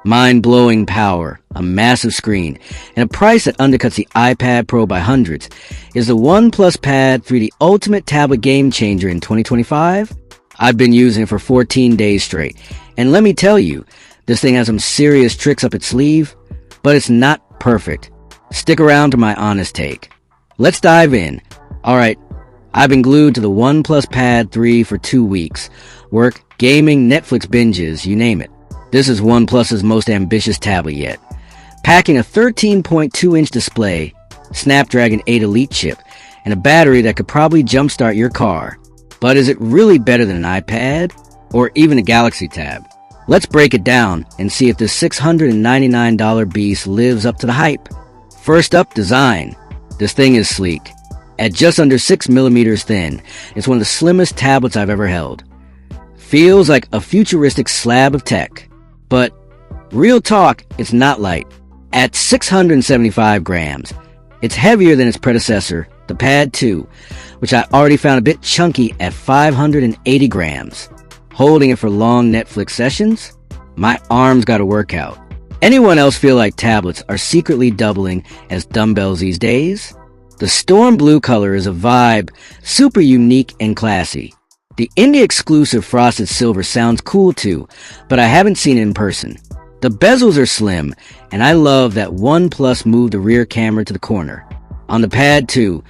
Mind-blowing power, a massive screen, and a price that undercuts the iPad Pro by hundreds is the OnePlus Pad 3, the ultimate tablet game changer in 2025. I've been using it for 14 days straight, and let me tell you, this thing has some serious tricks up its sleeve, but it's not perfect. Stick around to my honest take. Let's dive in. Alright, I've been glued to the OnePlus Pad 3 for 2 weeks. Work, gaming, Netflix binges, you name it. This is OnePlus's most ambitious tablet yet. Packing a 13.2-inch display, Snapdragon 8 Elite chip, and a battery that could probably jumpstart your car. But is it really better than an iPad? Or even a Galaxy Tab? Let's break it down and see if this $699 beast lives up to the hype. First up, design. This thing is sleek. At just under 6mm thin, it's one of the slimmest tablets I've ever held. Feels like a futuristic slab of tech. But, real talk, it's not light. At 675 grams, it's heavier than its predecessor, the Pad 2, which I already found a bit chunky at 580 grams. Holding it for long Netflix sessions? My arms got a workout. Anyone else feel like tablets are secretly doubling as dumbbells these days? The storm blue color is a vibe, super unique and classy. The India-exclusive frosted silver sounds cool too, but I haven't seen it in person. The bezels are slim, and I love that OnePlus moved the rear camera to the corner. On the Pad 2,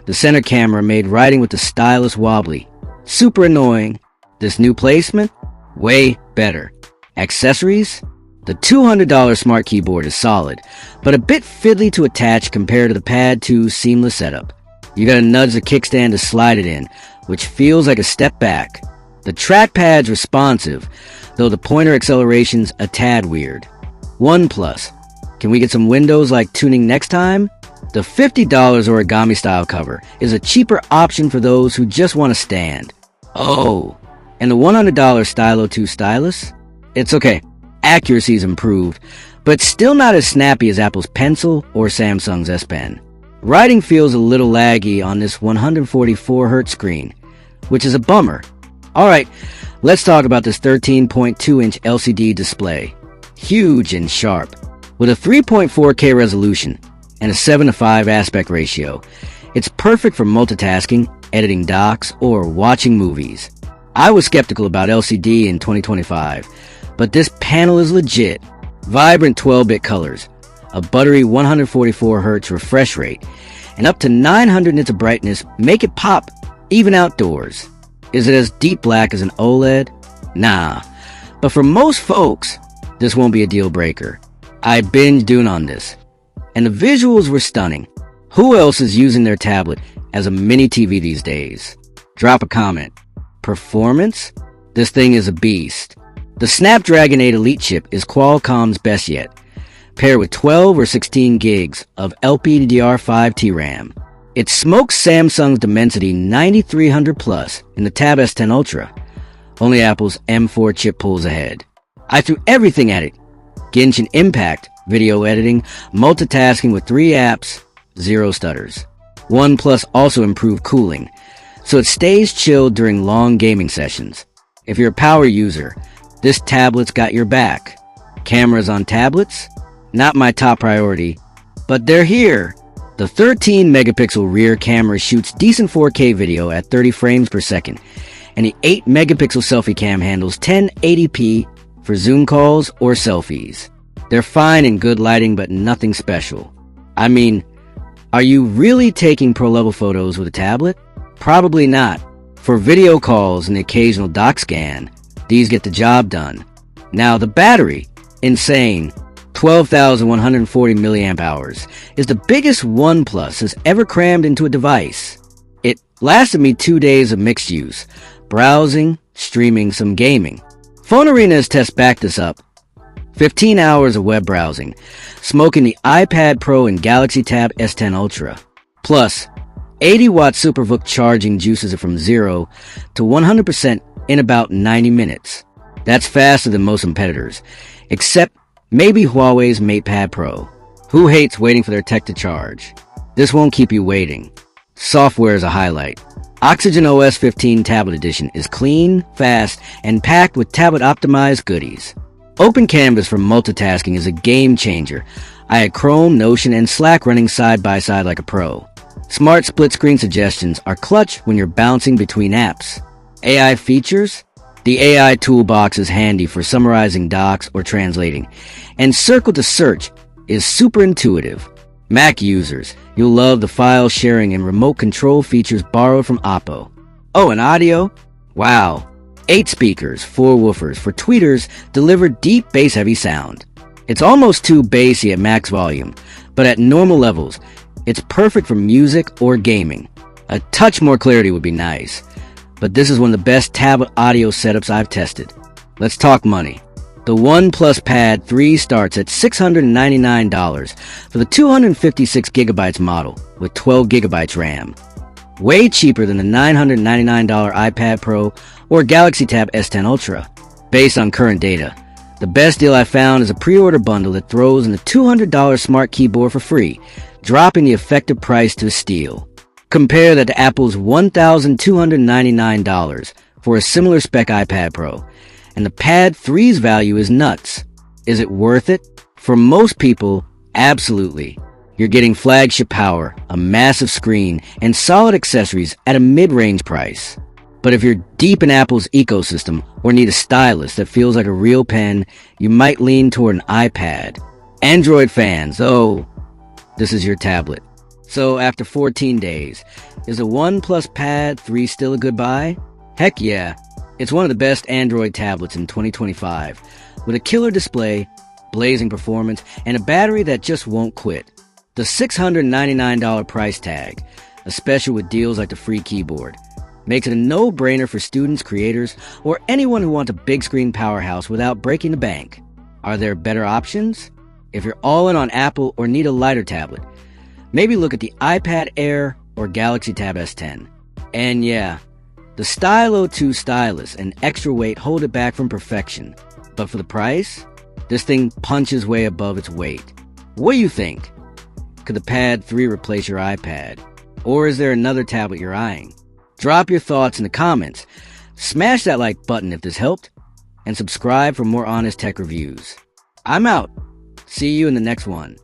the center camera made writing with the stylus wobbly. Super annoying. This new placement? Way better. Accessories? The $200 smart keyboard is solid, but a bit fiddly to attach compared to the Pad 2's seamless setup. You gotta nudge the kickstand to slide it in, which feels like a step back. The trackpad's responsive, though the pointer acceleration's a tad weird. OnePlus. Can we get some windows-like tuning next time? The $50 origami style cover is a cheaper option for those who just want to stand. Oh, and the $100 Stylo 2 stylus? It's okay. Accuracy's improved, but still not as snappy as Apple's Pencil or Samsung's S Pen. Writing feels a little laggy on this 144Hz screen, which is a bummer. Alright, let's talk about this 13.2-inch LCD display. Huge and sharp. With a 3.4K resolution and a 7:5 aspect ratio, it's perfect for multitasking, editing docs, or watching movies. I was skeptical about LCD in 2025, but this panel is legit. Vibrant 12-bit colors, a buttery 144Hz refresh rate, and up to 900 nits of brightness make it pop, even outdoors. Is it as deep black as an OLED? Nah. But for most folks, this won't be a deal breaker. I binged Dune on this, and the visuals were stunning. Who else is using their tablet as a mini TV these days? Drop a comment. Performance? This thing is a beast. The Snapdragon 8 Elite chip is Qualcomm's best yet, paired with 12 or 16 gigs of LPDDR5 TRAM. It smokes Samsung's Dimensity 9300 Plus in the Tab S10 Ultra. Only Apple's M4 chip pulls ahead. I threw everything at it. Genshin Impact, video editing, multitasking with 3 apps, 0 stutters. OnePlus also improved cooling, so it stays chilled during long gaming sessions. If you're a power user, this tablet's got your back. Cameras on tablets? Not my top priority, but they're here. The 13-megapixel rear camera shoots decent 4K video at 30 frames per second, and the 8-megapixel selfie cam handles 1080p for Zoom calls or selfies. They're fine in good lighting, but nothing special. I mean, are you really taking pro-level photos with a tablet? Probably not. For video calls and the occasional doc scan, these get the job done. Now, the battery, insane. 12,140 milliamp hours is the biggest OnePlus has ever crammed into a device. It lasted me 2 days of mixed use, browsing, streaming, some gaming. Phone Arena's test backed this up. 15 hours of web browsing, smoking the iPad Pro and Galaxy Tab S10 Ultra. Plus, 80-watt SuperVOOC charging juices it from 0 to 100% in about 90 minutes. That's faster than most competitors, except maybe Huawei's MatePad Pro. Who hates waiting for their tech to charge? This won't keep you waiting. Software is a highlight. Oxygen OS 15 Tablet Edition is clean, fast, and packed with tablet-optimized goodies. Open Canvas for multitasking is a game changer. I had Chrome, Notion, and Slack running side by side like a pro. Smart split screen suggestions are clutch when you're bouncing between apps. AI features? The AI toolbox is handy for summarizing docs or translating. And Circle to Search is super intuitive. Mac users, you'll love the file sharing and remote control features borrowed from Oppo. Oh, and audio? Wow. 8 speakers, 4 woofers for tweeters deliver deep bass-heavy sound. It's almost too bassy at max volume, but at normal levels, it's perfect for music or gaming. A touch more clarity would be nice, but this is one of the best tablet audio setups I've tested. Let's talk money. The OnePlus Pad 3 starts at $699 for the 256GB model with 12GB RAM. Way cheaper than the $999 iPad Pro or Galaxy Tab S10 Ultra. Based on current data, the best deal I found is a pre-order bundle that throws in the $200 smart keyboard for free, dropping the effective price to a steal. Compare that to Apple's $1,299 for a similar spec iPad Pro, and the Pad 3's value is nuts. Is it worth it? For most people, absolutely. You're getting flagship power, a massive screen, and solid accessories at a mid-range price. But if you're deep in Apple's ecosystem or need a stylus that feels like a real pen, you might lean toward an iPad. Android fans, oh, this is your tablet. So after 14 days, is a OnePlus Pad 3 still a good buy? Heck yeah, it's one of the best Android tablets in 2025, with a killer display, blazing performance, and a battery that just won't quit. The $699 price tag, especially with deals like the free keyboard, makes it a no-brainer for students, creators, or anyone who wants a big screen powerhouse without breaking the bank. Are there better options? If you're all in on Apple or need a lighter tablet, maybe look at the iPad Air or Galaxy Tab S10. And yeah, the Stylo 2 stylus and extra weight hold it back from perfection. But for the price, this thing punches way above its weight. What do you think? Could the Pad 3 replace your iPad? Or is there another tablet you're eyeing? Drop your thoughts in the comments. Smash that like button if this helped. And subscribe for more honest tech reviews. I'm out. See you in the next one.